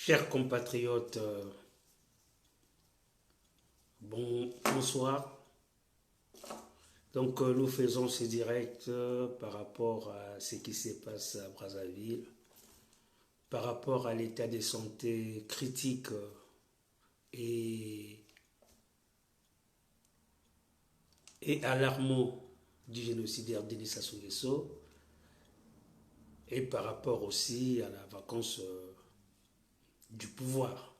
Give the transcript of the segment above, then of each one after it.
Chers compatriotes, bonsoir. Donc nous faisons ce direct par rapport à ce qui se passe à Brazzaville, par rapport à l'état de santé critique et, et alarmant du génocidaire Denis Sassou Nguesso, et par rapport aussi à la vacance du pouvoir.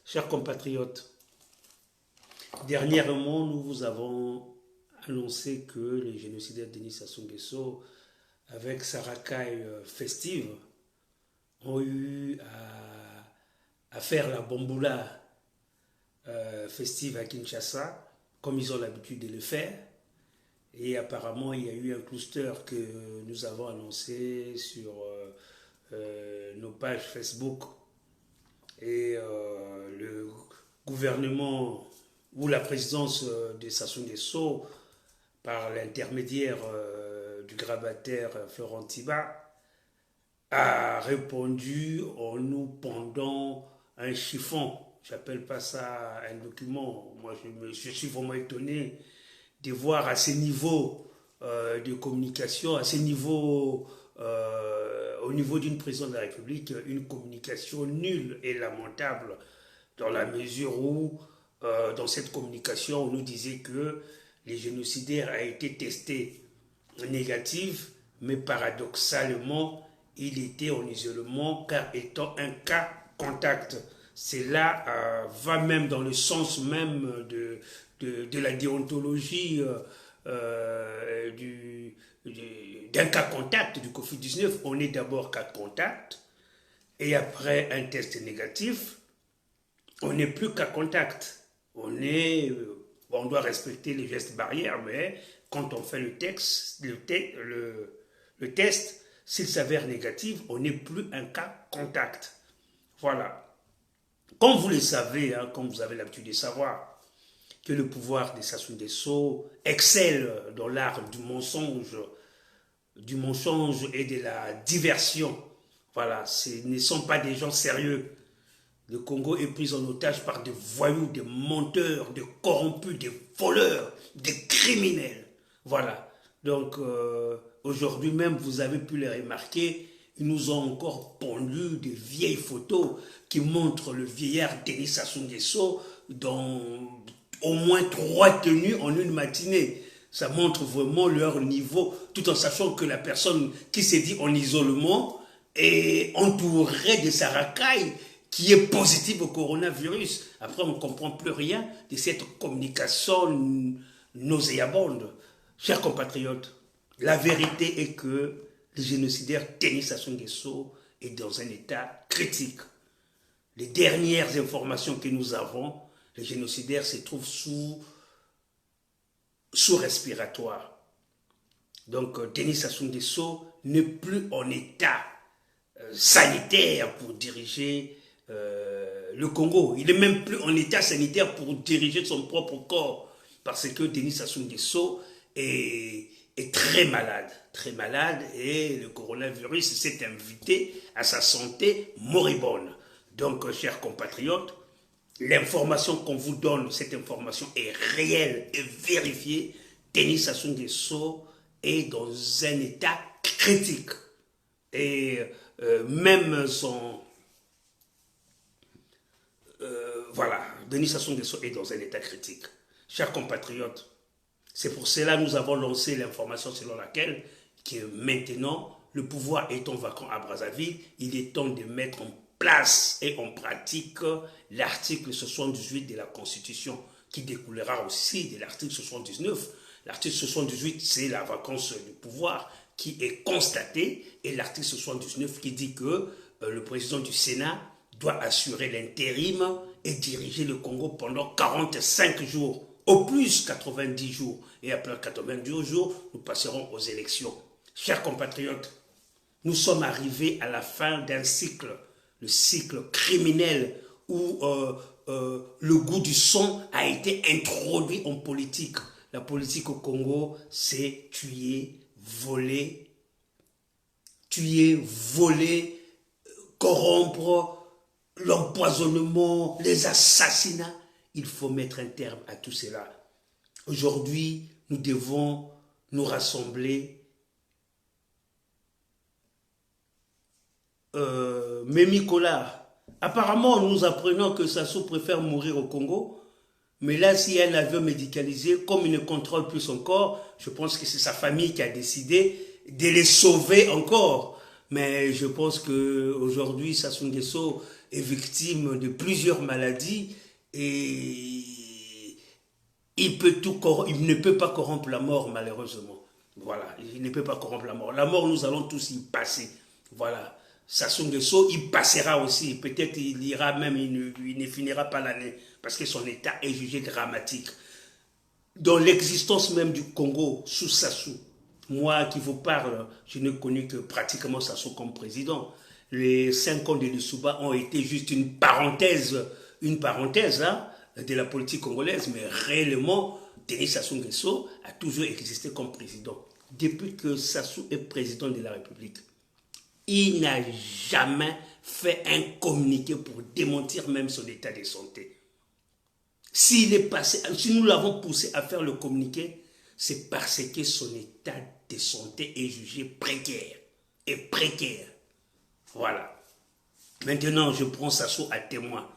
Chers compatriotes, dernièrement, nous vous avons annoncé que le génocidaire Denis Sassou Nguesso, avec sa racaille festive, ont eu à faire la bamboula festive à Kinshasa, comme ils ont l'habitude de le faire. Et apparemment, il y a eu un cluster que nous avons annoncé sur nos pages Facebook. Et le gouvernement ou la présidence de Sassou Nguesso, par l'intermédiaire du grabataire Florent Tiba, a répondu en nous pendant un chiffon. J'appelle pas ça un document. Moi, je suis vraiment étonné de voir à ce niveau de communication, à ce niveau, au niveau d'une présidence de la République, une communication nulle et lamentable, dans la mesure où, dans cette communication, on nous disait que les génocidaires a été testé négatif, mais paradoxalement, il était en isolement car étant un cas contact. Cela va même dans le sens même de la déontologie d'un cas contact du Covid-19. On est d'abord cas contact et après un test négatif, on n'est plus cas contact. On doit respecter les gestes barrières, mais quand on fait le test, s'il s'avère négatif, on n'est plus un cas contact. Voilà. Comme vous le savez, hein, comme vous avez l'habitude de savoir, que le pouvoir de Sassou Nguesso excelle dans l'art du mensonge et de la diversion. Voilà, ce ne sont pas des gens sérieux. Le Congo est pris en otage par des voyous, des menteurs, des corrompus, des voleurs, des criminels. Voilà. Donc, aujourd'hui même, vous avez pu les remarquer, ils nous ont encore pondu des vieilles photos qui montrent le vieillard Denis Sassou Nguesso dans au moins 3 tenues en une matinée. Ça montre vraiment leur niveau, tout en sachant que la personne qui s'est dit en isolement est entourée de sa racaille qui est positive au coronavirus. Après, on ne comprend plus rien de cette communication nauséabonde. Chers compatriotes, la vérité est que le génocidaire Denis Sassou Nguesso est dans un état critique. Les dernières informations que nous avons, le génocidaire se trouve sous respiratoire. Donc, Denis Sassou Nguesso n'est plus en état sanitaire pour diriger le Congo. Il n'est même plus en état sanitaire pour diriger son propre corps. Parce que Denis Sassou Nguesso est très malade et le coronavirus s'est invité à sa santé moribonde. Donc, chers compatriotes, l'information qu'on vous donne, cette information est réelle et vérifiée. Denis Sassou Nguesso est dans un état critique. Et même son... voilà, Denis Sassou Nguesso est dans un état critique. Chers compatriotes, c'est pour cela que nous avons lancé l'information selon laquelle que maintenant, le pouvoir étant vacant à Brazzaville, il est temps de mettre en place et en pratique l'article 78 de la Constitution, qui découlera aussi de l'article 79. L'article 78, c'est la vacance du pouvoir qui est constatée, et l'article 79 qui dit que le président du Sénat doit assurer l'intérim et diriger le Congo pendant 45 jours, au plus 90 jours. Et après 90 jours, nous passerons aux élections. Chers compatriotes, nous sommes arrivés à la fin d'un cycle, le cycle criminel où le goût du sang a été introduit en politique. La politique au Congo, c'est tuer, voler, corrompre, l'empoisonnement, les assassinats. Il faut mettre un terme à tout cela. Aujourd'hui, nous devons nous rassembler. Mémy Collard, apparemment nous apprenons que Sassou préfère mourir au Congo, mais là s'il y a un avion médicalisé, comme il ne contrôle plus son corps, je pense que c'est sa famille qui a décidé de les sauver encore. Mais je pense qu'aujourd'hui Sassou Nguesso est victime de plusieurs maladies et il ne peut pas corrompre la mort malheureusement. Voilà, il ne peut pas corrompre la mort. La mort, nous allons tous y passer. Voilà. Sassou Nguesso, il passera aussi. Peut-être il ira même, il ne finira pas l'année. Parce que son état est jugé dramatique. Dans l'existence même du Congo, sous Sassou, moi qui vous parle, je n'ai connu que pratiquement Sassou comme président. Les 5 ans de Lissouba ont été juste une parenthèse hein, de la politique congolaise. Mais réellement, Denis Sassou Nguesso a toujours existé comme président. Depuis que Sassou est président de la République, il n'a jamais fait un communiqué pour démentir même son état de santé. Si nous l'avons poussé à faire le communiqué, c'est parce que son état de santé est jugé précaire. Et précaire. Voilà. Maintenant, je prends Sassou à témoin.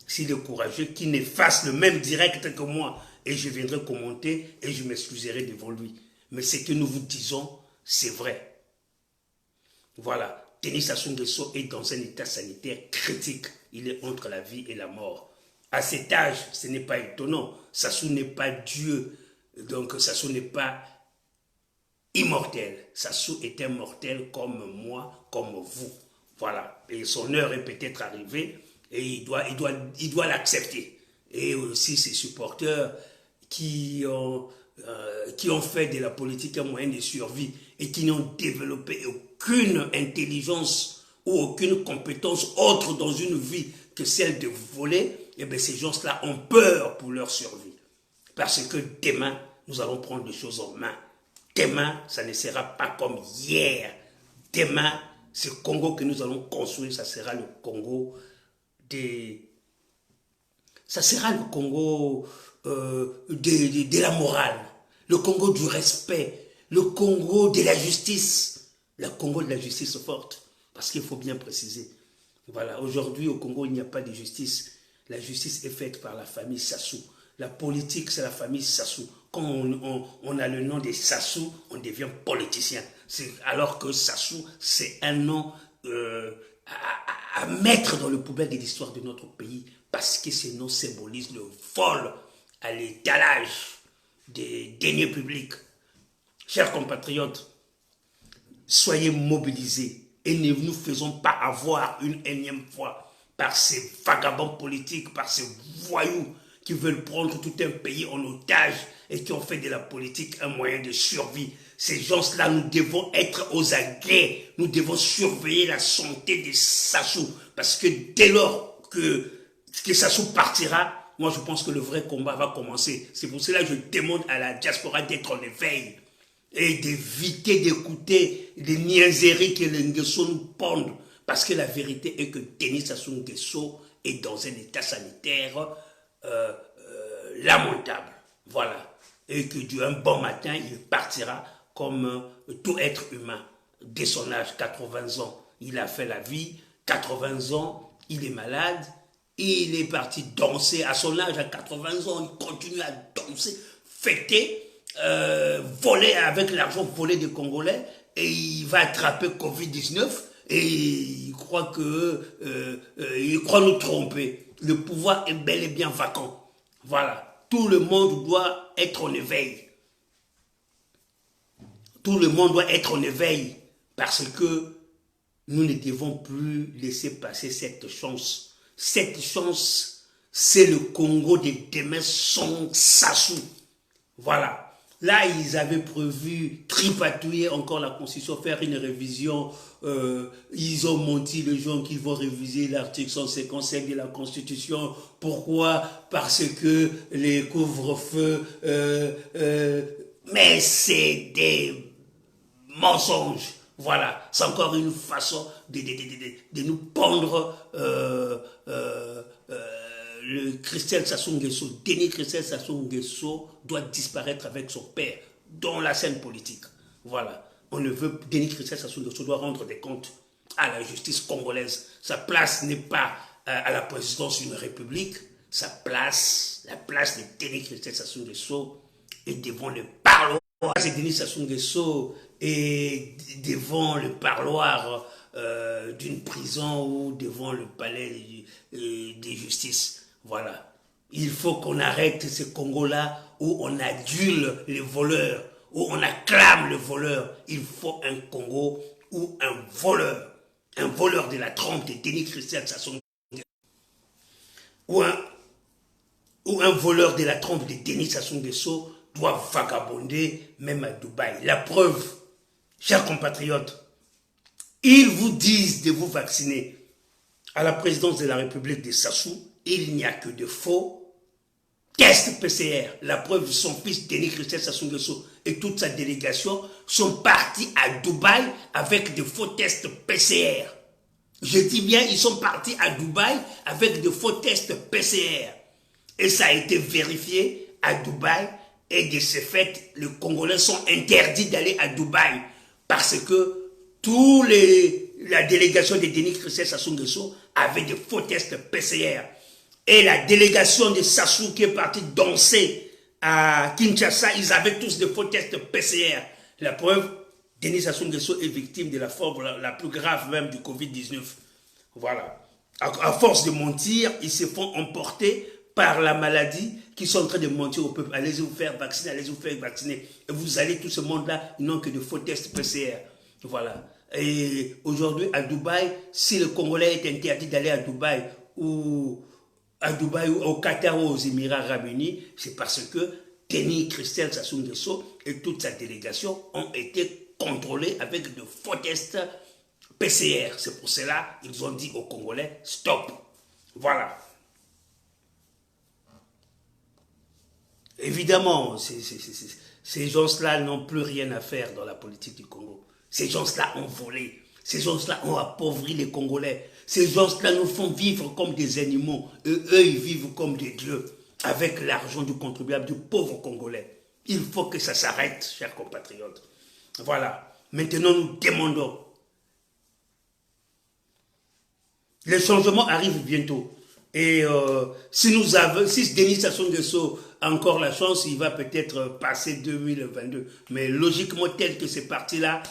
S'il est courageux, qu'il ne fasse le même direct que moi. Et je viendrai commenter et je m'excuserai devant lui. Mais ce que nous vous disons, c'est vrai. Voilà, Denis Sassou Nguesso est dans un état sanitaire critique. Il est entre la vie et la mort. À cet âge, ce n'est pas étonnant. Sassou n'est pas Dieu. Donc Sassou n'est pas immortel. Sassou est un mortel comme moi, comme vous. Voilà. Et son heure est peut-être arrivée et il doit l'accepter. Et aussi ses supporters qui ont fait de la politique un moyen de survie et qui n'ont développé aucune intelligence ou aucune compétence autre dans une vie que celle de voler, et bien ces gens-là ont peur pour leur survie. Parce que demain, nous allons prendre les choses en main. Demain, ça ne sera pas comme hier. Demain, ce Congo que nous allons construire, ça sera le Congo de la morale, le Congo du respect, le Congo de la justice, le Congo de la justice forte, parce qu'il faut bien préciser. Voilà, aujourd'hui au Congo, il n'y a pas de justice. La justice est faite par la famille Sassou. La politique, c'est la famille Sassou. Quand on a le nom de Sassou, on devient politicien. Alors que Sassou, c'est un nom à mettre dans le poubelle de l'histoire de notre pays, parce que ce nom symbolise le vol à l'étalage des deniers publics. Chers compatriotes, soyez mobilisés et ne nous faisons pas avoir une énième fois par ces vagabonds politiques, par ces voyous qui veulent prendre tout un pays en otage et qui ont fait de la politique un moyen de survie. Ces gens-là, nous devons être aux aguets, nous devons surveiller la santé de Sassou, parce que dès lors que Sassou partira, moi je pense que le vrai combat va commencer. C'est pour cela que je demande à la diaspora d'être en éveil et d'éviter d'écouter les niaiseries que les Nguesso nous pondent, parce que la vérité est que Denis Sassou Nguesso est dans un état sanitaire lamentable. Voilà. Et que d'un bon matin, il partira comme tout être humain. Dès son âge, 80 ans, il a fait la vie. 80 ans, il est malade. Il est parti danser. À son âge, à 80 ans, il continue à danser, fêter, voler avec l'argent volé des Congolais. Et il va attraper Covid-19. Et il croit nous tromper. Le pouvoir est bel et bien vacant. Voilà. Tout le monde doit être en éveil. Tout le monde doit être en éveil parce que nous ne devons plus laisser passer cette chance. Cette chance, c'est le Congo de demain sans Sassou. Voilà. Là, ils avaient prévu tripatouiller encore la Constitution, faire une révision. Ils ont menti les gens qui vont réviser l'article 157 de la Constitution. Pourquoi? Parce que les couvre-feux... mais c'est des mensonges. Voilà, c'est encore une façon de nous pendre le Christelle Sassou Nguesso, Denis Christelle Sassou Nguesso doit disparaître avec son père dans la scène politique. Voilà. On ne veut, Denis Christelle Sassou Nguesso doit rendre des comptes à la justice congolaise. Sa place n'est pas à la présidence d'une république. Sa place, la place de Denis Christelle Sassou Nguesso est devant le parloir. C'est Denis Sassou Nguesso est devant le parloir d'une prison ou devant le palais de justice. Voilà. Il faut qu'on arrête ce Congo-là où on adule les voleurs, où on acclame le voleur. Il faut un Congo où un voleur de la trempe de Denis Christelle Sassou Nguesso, ou un voleur de la trompe de Denis Sassou Nguesso doit vagabonder même à Dubaï. La preuve, chers compatriotes, ils vous disent de vous vacciner. À la présidence de la République de Sassou, il n'y a que de faux tests PCR. La preuve, son fils Denis Christelle Sassou Nguesso et toute sa délégation sont partis à Dubaï avec de faux tests PCR. Je dis bien, ils sont partis à Dubaï avec de faux tests PCR. Et ça a été vérifié à Dubaï. Et de ce fait, les Congolais sont interdits d'aller à Dubaï. Parce que la délégation de Denis Christelle Sassou Nguesso avait de faux tests PCR. Et la délégation de Sassou qui est partie danser à Kinshasa, ils avaient tous de faux tests PCR. La preuve, Denis Sassou Nguesso est victime de la forme la plus grave même du Covid-19. Voilà. À force de mentir, ils se font emporter par la maladie qui sont en train de mentir au peuple. Allez vous faire vacciner, allez vous faire vacciner. Et vous allez, tout ce monde-là, ils n'ont que de faux tests PCR. Voilà. Et aujourd'hui, à Dubaï, si le Congolais est interdit d'aller à Dubaï ou au Qatar ou aux Émirats Arabes Unis, c'est parce que Denis Christelle Sassou Nguesso et toute sa délégation ont été contrôlés avec de faux tests PCR. C'est pour cela qu'ils ont dit aux Congolais, stop. Voilà. Évidemment, ces gens-là n'ont plus rien à faire dans la politique du Congo. Ces gens-là ont volé. Ces gens-là ont appauvri les Congolais. Ces gens-là nous font vivre comme des animaux. Et eux, ils vivent comme des dieux. Avec l'argent du contribuable, du pauvre Congolais. Il faut que ça s'arrête, chers compatriotes. Voilà. Maintenant, nous demandons. Les changements arrivent bientôt. Et si Denis Sassou Nguesso a encore la chance, il va peut-être passer 2022. Mais logiquement, tel que c'est parti là,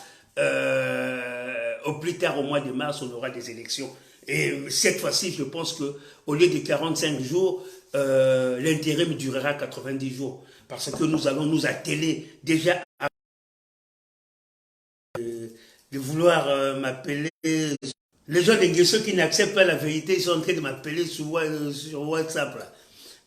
au plus tard au mois de mars, on aura des élections. Et cette fois-ci, je pense qu'au lieu de 45 jours, l'intérim durera 90 jours. Parce que nous allons nous atteler déjà à de vouloir m'appeler. Les gens de Nguesso qui n'acceptent pas la vérité, ils sont en train de m'appeler sur WhatsApp. Là.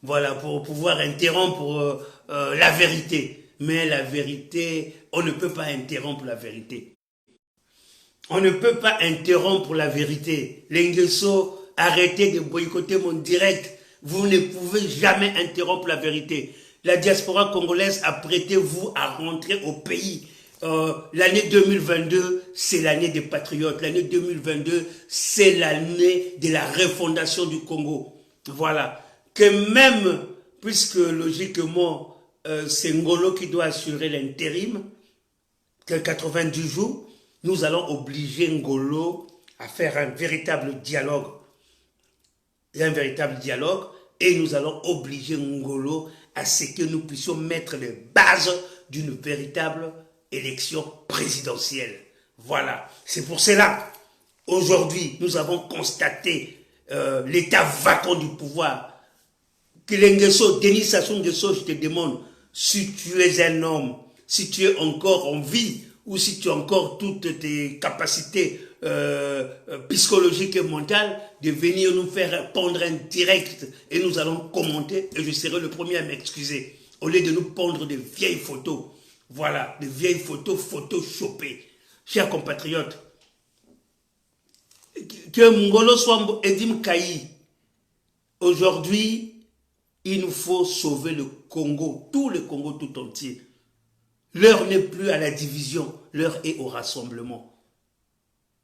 Voilà, pour pouvoir interrompre la vérité. Mais la vérité, on ne peut pas interrompre la vérité. On ne peut pas interrompre la vérité. Les Nguesso, arrêtez de boycotter mon direct. Vous ne pouvez jamais interrompre la vérité. La diaspora congolaise, apprêtez-vous à rentrer au pays. L'année 2022, c'est l'année des patriotes. L'année 2022, c'est l'année de la refondation du Congo. Voilà. Que même, puisque logiquement, c'est Ngolo qui doit assurer l'intérim, que 90 jours, nous allons obliger Ngolo à faire un véritable dialogue. Et nous allons obliger Ngolo à ce que nous puissions mettre les bases d'une véritable élection présidentielle. Voilà. C'est pour cela, aujourd'hui, nous avons constaté l'état vacant du pouvoir. Que les Nguesso, Denis Sassou Nguesso, je te demande, si tu es un homme, si tu es encore en vie, ou si tu as encore toutes tes capacités psychologiques et mentales, de venir nous faire pondre un direct et nous allons commenter et je serai le premier à m'excuser. Au lieu de nous pondre de vieilles photos. Voilà, de vieilles photos photoshopées. Chers compatriotes, que Ngolo soit Edim Kaï, aujourd'hui, il nous faut sauver le Congo, tout le Congo tout entier. L'heure n'est plus à la division, l'heure est au rassemblement.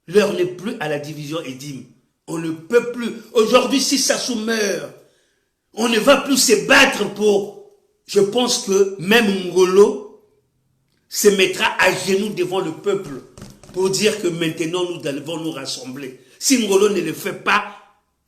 L'heure n'est plus à la division, Edim. On ne peut plus. Aujourd'hui, si Sassou meurt, on ne va plus se battre pour... Je pense que même Ngolo se mettra à genoux devant le peuple pour dire que maintenant nous devons nous rassembler. Si Ngolo ne le fait pas,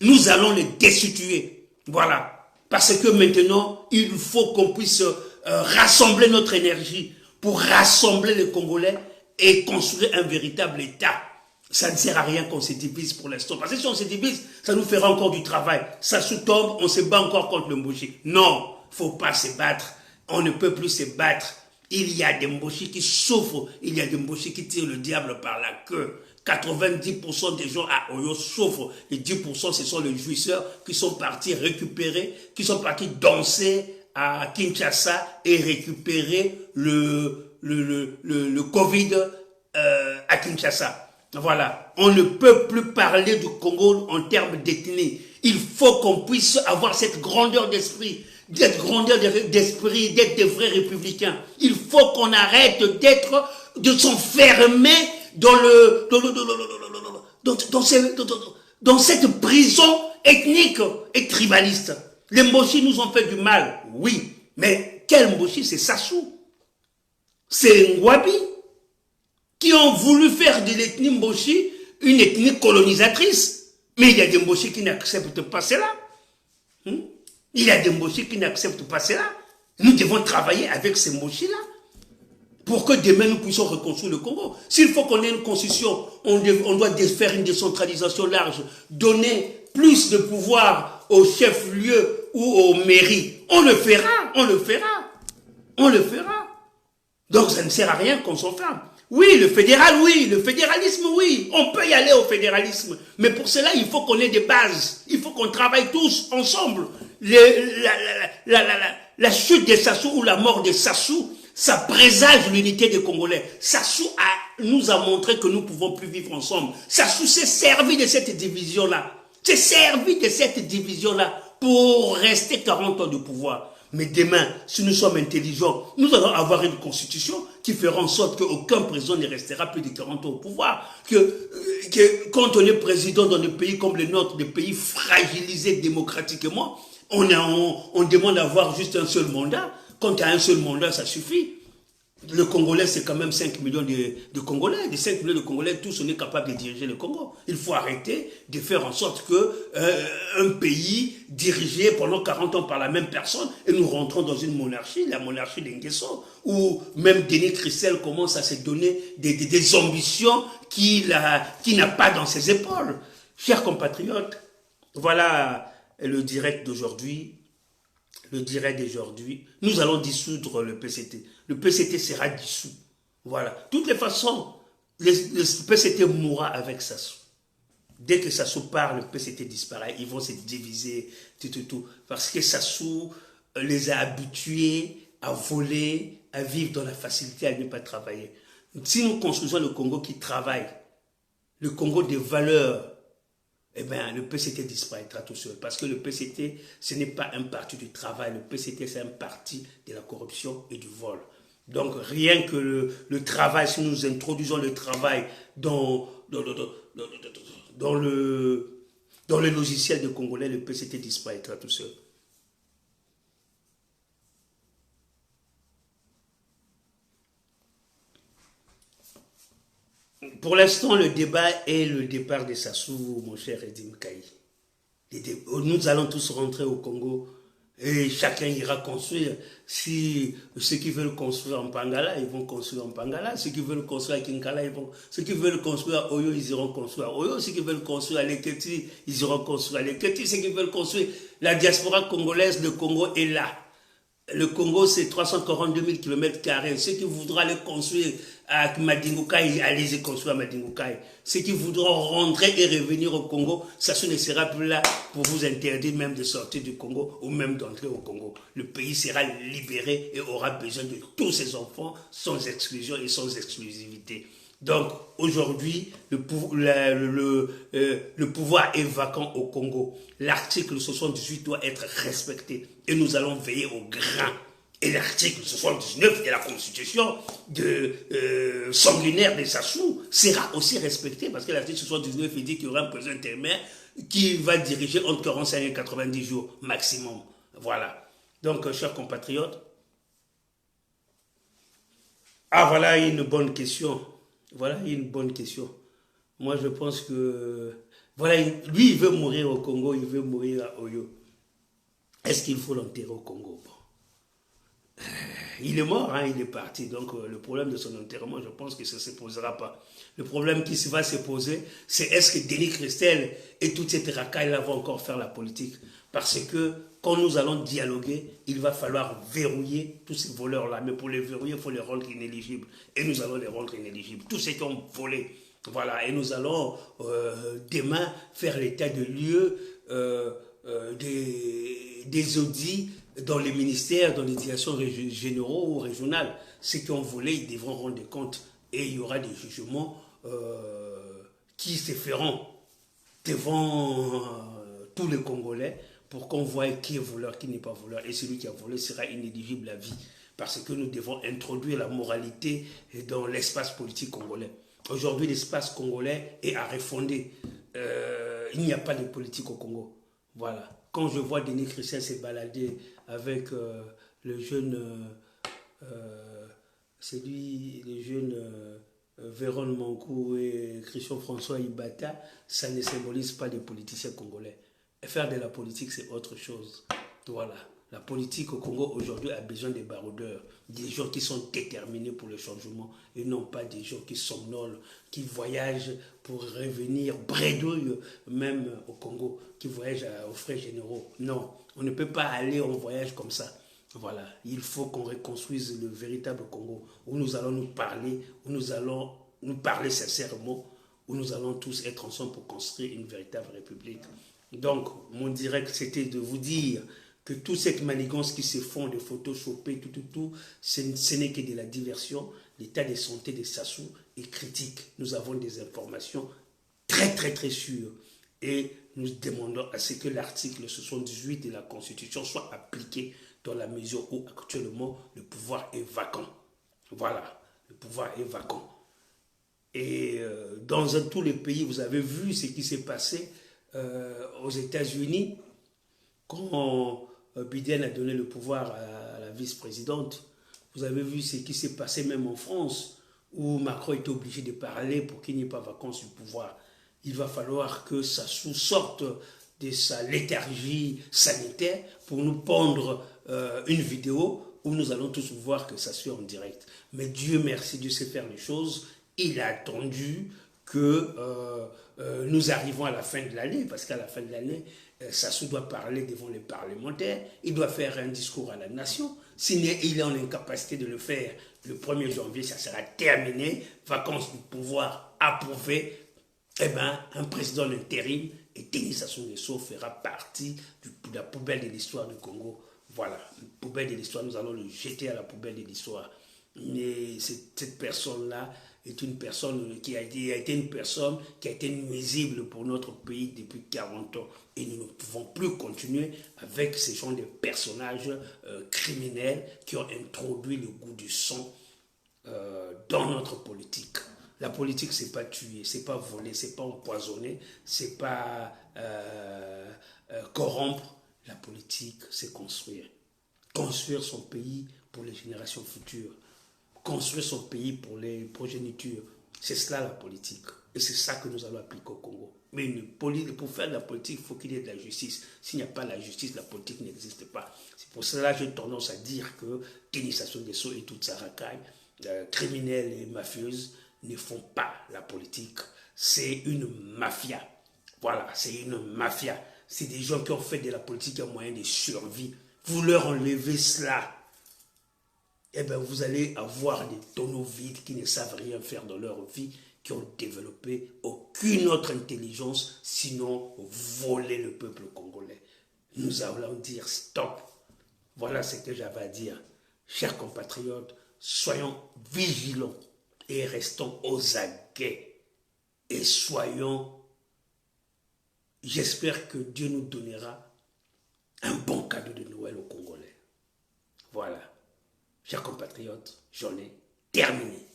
nous allons le destituer. Voilà. Parce que maintenant, il faut qu'on puisse rassembler notre énergie pour rassembler les Congolais et construire un véritable État. Ça ne sert à rien qu'on se divise pour l'instant. Parce que si on se divise, ça nous fera encore du travail. Ça sous-tombe, on se bat encore contre le Mboshi. Non, il ne faut pas se battre. On ne peut plus se battre. Il y a des Mboshi qui souffrent. Il y a des Mboshi qui tirent le diable par la queue. 90% des gens à Oyo souffrent. Et 10% ce sont les jouisseurs qui sont partis récupérer, qui sont partis danser à Kinshasa et récupérer le Covid à Kinshasa. Voilà, on ne peut plus parler du Congo en termes d'ethnie. Il faut qu'on puisse avoir cette grandeur d'esprit, d'être des vrais républicains. Il faut qu'on arrête de s'enfermer dans cette prison ethnique et tribaliste. Les Mboshi nous ont fait du mal, oui, mais quel Mboshi? C'est Sassou, c'est Ngwabi, qui ont voulu faire de l'ethnie Mboshi une ethnie colonisatrice. Mais il y a des Mboshi qui n'acceptent pas cela. Il y a des Mboshi qui n'acceptent pas cela. Nous devons travailler avec ces Mboshi-là pour que demain nous puissions reconstruire le Congo. S'il faut qu'on ait une constitution, on doit faire une décentralisation large, donner plus de pouvoir aux chefs-lieux ou aux mairies. On le fera, on le fera, on le fera. Donc ça ne sert à rien qu'on s'enferme. Oui, le fédéralisme, oui, on peut y aller au fédéralisme. Mais pour cela, il faut qu'on ait des bases. Il faut qu'on travaille tous ensemble. La chute de Sassou ou la mort de Sassou, ça présage l'unité des Congolais. Sassou nous a montré que nous ne pouvons plus vivre ensemble. Sassou s'est servi de cette division-là. S'est servi de cette division-là pour rester 40 ans de pouvoir. Mais demain, si nous sommes intelligents, nous allons avoir une constitution qui fera en sorte qu'aucun président ne restera plus de 40 ans au pouvoir. Que quand on est président dans des pays comme le nôtre, des pays fragilisés démocratiquement, on demande d'avoir juste un seul mandat. Quand tu as un seul mandat, ça suffit. Le Congolais, c'est quand même 5 millions de Congolais. Des 5 millions de Congolais, tous, on est capable de diriger le Congo. Il faut arrêter de faire en sorte que un pays dirigé pendant 40 ans par la même personne, et nous rentrons dans une monarchie, la monarchie d'Ngeso, où même Denis Christel commence à se donner des ambitions qu'il n'a pas dans ses épaules. Chers compatriotes, voilà le direct d'aujourd'hui. Le direct d'aujourd'hui, nous allons dissoudre le PCT. Le PCT sera dissous. Voilà. De toutes les façons, le PCT mourra avec Sassou. Dès que Sassou part, le PCT disparaît. Ils vont se diviser, tout. Parce que Sassou les a habitués à voler, à vivre dans la facilité, à ne pas travailler. Si nous construisons le Congo qui travaille, le Congo des valeurs, eh bien, le PCT disparaîtra tout seul. Parce que le PCT, ce n'est pas un parti du travail. Le PCT, c'est un parti de la corruption et du vol. Donc, rien que le travail, si nous introduisons le travail dans le logiciel de Congolais, le PCT disparaîtra tout seul. Pour l'instant, le débat est le départ de Sassou, mon cher Edim Kaï. Nous allons tous rentrer au Congo et chacun ira construire. Si ceux qui veulent construire en Pangala, ils vont construire en Pangala. Ceux qui veulent construire à Kinkala, ceux qui veulent construire à Oyo, ils iront construire à Oyo. Ceux qui veulent construire à Leketi, ils iront construire à Leketi. Ceux qui veulent construire la diaspora congolaise, le Congo est là. Le Congo, c'est 342 000 km². Ceux qui voudront aller construire à Madingukai, allez-y construire à Madingukai. Ceux qui voudront rentrer et revenir au Congo, ça ne sera plus là pour vous interdire même de sortir du Congo ou même d'entrer au Congo. Le pays sera libéré et aura besoin de tous ses enfants sans exclusion et sans exclusivité. Donc, aujourd'hui, le pouvoir est vacant au Congo. L'article 78 doit être respecté et nous allons veiller au grain. Et l'article 79 de la Constitution sanguinaire de Sassou sera aussi respecté parce que l'article 79 il dit qu'il y aura un président intérimaire qui va diriger entre 45 et 90 jours maximum. Voilà. Donc, chers compatriotes, voilà une bonne question. Voilà une bonne question. Moi, je pense que... Voilà, lui, il veut mourir au Congo, il veut mourir à Oyo. Est-ce qu'il faut l'enterrer au Congo? Bon. Il est mort, hein, il est parti. Donc, le problème de son enterrement, je pense que ça ne se posera pas. Le problème qui va se poser, c'est est-ce que Denis Christel et toute cette racaille-là vont encore faire la politique? Parce que quand nous allons dialoguer, il va falloir verrouiller tous ces voleurs-là. Mais pour les verrouiller, il faut les rendre inéligibles. Et nous allons les rendre inéligibles. Tous ceux qui ont volé. Voilà. Et nous allons demain faire l'état de lieu des audits dans les ministères, dans les directions généraux ou régionales. Ceux qui ont volé, ils devront rendre des comptes. Et il y aura des jugements qui se feront devant tous les Congolais pour qu'on voie qui est voleur, qui n'est pas voleur. Et celui qui a volé sera inéligible à vie. Parce que nous devons introduire la moralité dans l'espace politique congolais. Aujourd'hui, l'espace congolais est à refonder. Il n'y a pas de politique au Congo. Voilà. Quand je vois Denis Christel se balader avec le jeune... c'est lui, le jeune Véron Mankou et Christian François Ibata, ça ne symbolise pas les politiciens congolais. Et faire de la politique, c'est autre chose. Voilà. La politique au Congo aujourd'hui a besoin des baroudeurs, des gens qui sont déterminés pour le changement et non pas des gens qui somnolent, qui voyagent pour revenir bredouille même au Congo, qui voyagent aux frais généraux. Non, on ne peut pas aller en voyage comme ça. Voilà, il faut qu'on reconstruise le véritable Congo, où nous allons nous parler, où nous allons nous parler sincèrement, où nous allons tous être ensemble pour construire une véritable république. Donc, mon direct, c'était de vous dire que toute cette manigance qui se font de photoshopper, ce n'est que de la diversion. L'état de santé de Sassou est critique. Nous avons des informations très sûres. Et nous demandons à ce que l'article 78 de la Constitution soit appliqué dans la mesure où actuellement le pouvoir est vacant. Voilà, le pouvoir est vacant. Et dans tous les pays, vous avez vu ce qui s'est passé aux États-Unis quand Biden a donné le pouvoir à la vice-présidente. Vous avez vu ce qui s'est passé même en France, où Macron était obligé de parler pour qu'il n'y ait pas vacance du pouvoir. Il va falloir que Sassou sorte de sa léthargie sanitaire pour nous pondre une vidéo où nous allons tous voir que Sassou est en direct. Mais Dieu merci, Dieu sait faire les choses. Il a attendu que nous arrivons à la fin de l'année, parce qu'à la fin de l'année, Sassou doit parler devant les parlementaires, il doit faire un discours à la nation. S'il est en incapacité de le faire, le 1er janvier, ça sera terminé, vacances du pouvoir approuvées, eh bien, un président d'intérim et Denis Sassou Nguesso fera partie de la poubelle de l'histoire du Congo. Voilà, la poubelle de l'histoire, nous allons le jeter à la poubelle de l'histoire. Mais cette personne-là est une personne qui a été une personne qui a été nuisible pour notre pays depuis 40 ans. Et nous ne pouvons plus continuer avec ces gens de personnages criminels qui ont introduit le goût du sang dans notre politique. La politique, c'est pas tuer, c'est pas voler, c'est pas empoisonner, c'est pas corrompre. La politique, c'est construire. Construire son pays pour les générations futures. Construire son pays pour les progénitures. C'est cela la politique. Et c'est ça que nous allons appliquer au Congo. Mais pour faire de la politique, il faut qu'il y ait de la justice. S'il n'y a pas de la justice, la politique n'existe pas. C'est pour cela que j'ai tendance à dire que Denis Sassou Nguesso et toute sa racaille, criminelle et mafieuse, ne font pas la politique. C'est une mafia. Voilà, c'est une mafia. C'est des gens qui ont fait de la politique un moyen de survie. Vous leur enlevez cela, eh bien, vous allez avoir des tonneaux vides qui ne savent rien faire dans leur vie, qui ont développé aucune autre intelligence, sinon voler le peuple congolais. Nous allons dire stop. Voilà ce que j'avais à dire. Chers compatriotes, soyons vigilants et restons aux aguets. Et j'espère que Dieu nous donnera un bon cadeau de Noël aux Congolais. Voilà. Chers compatriotes, j'en ai terminé.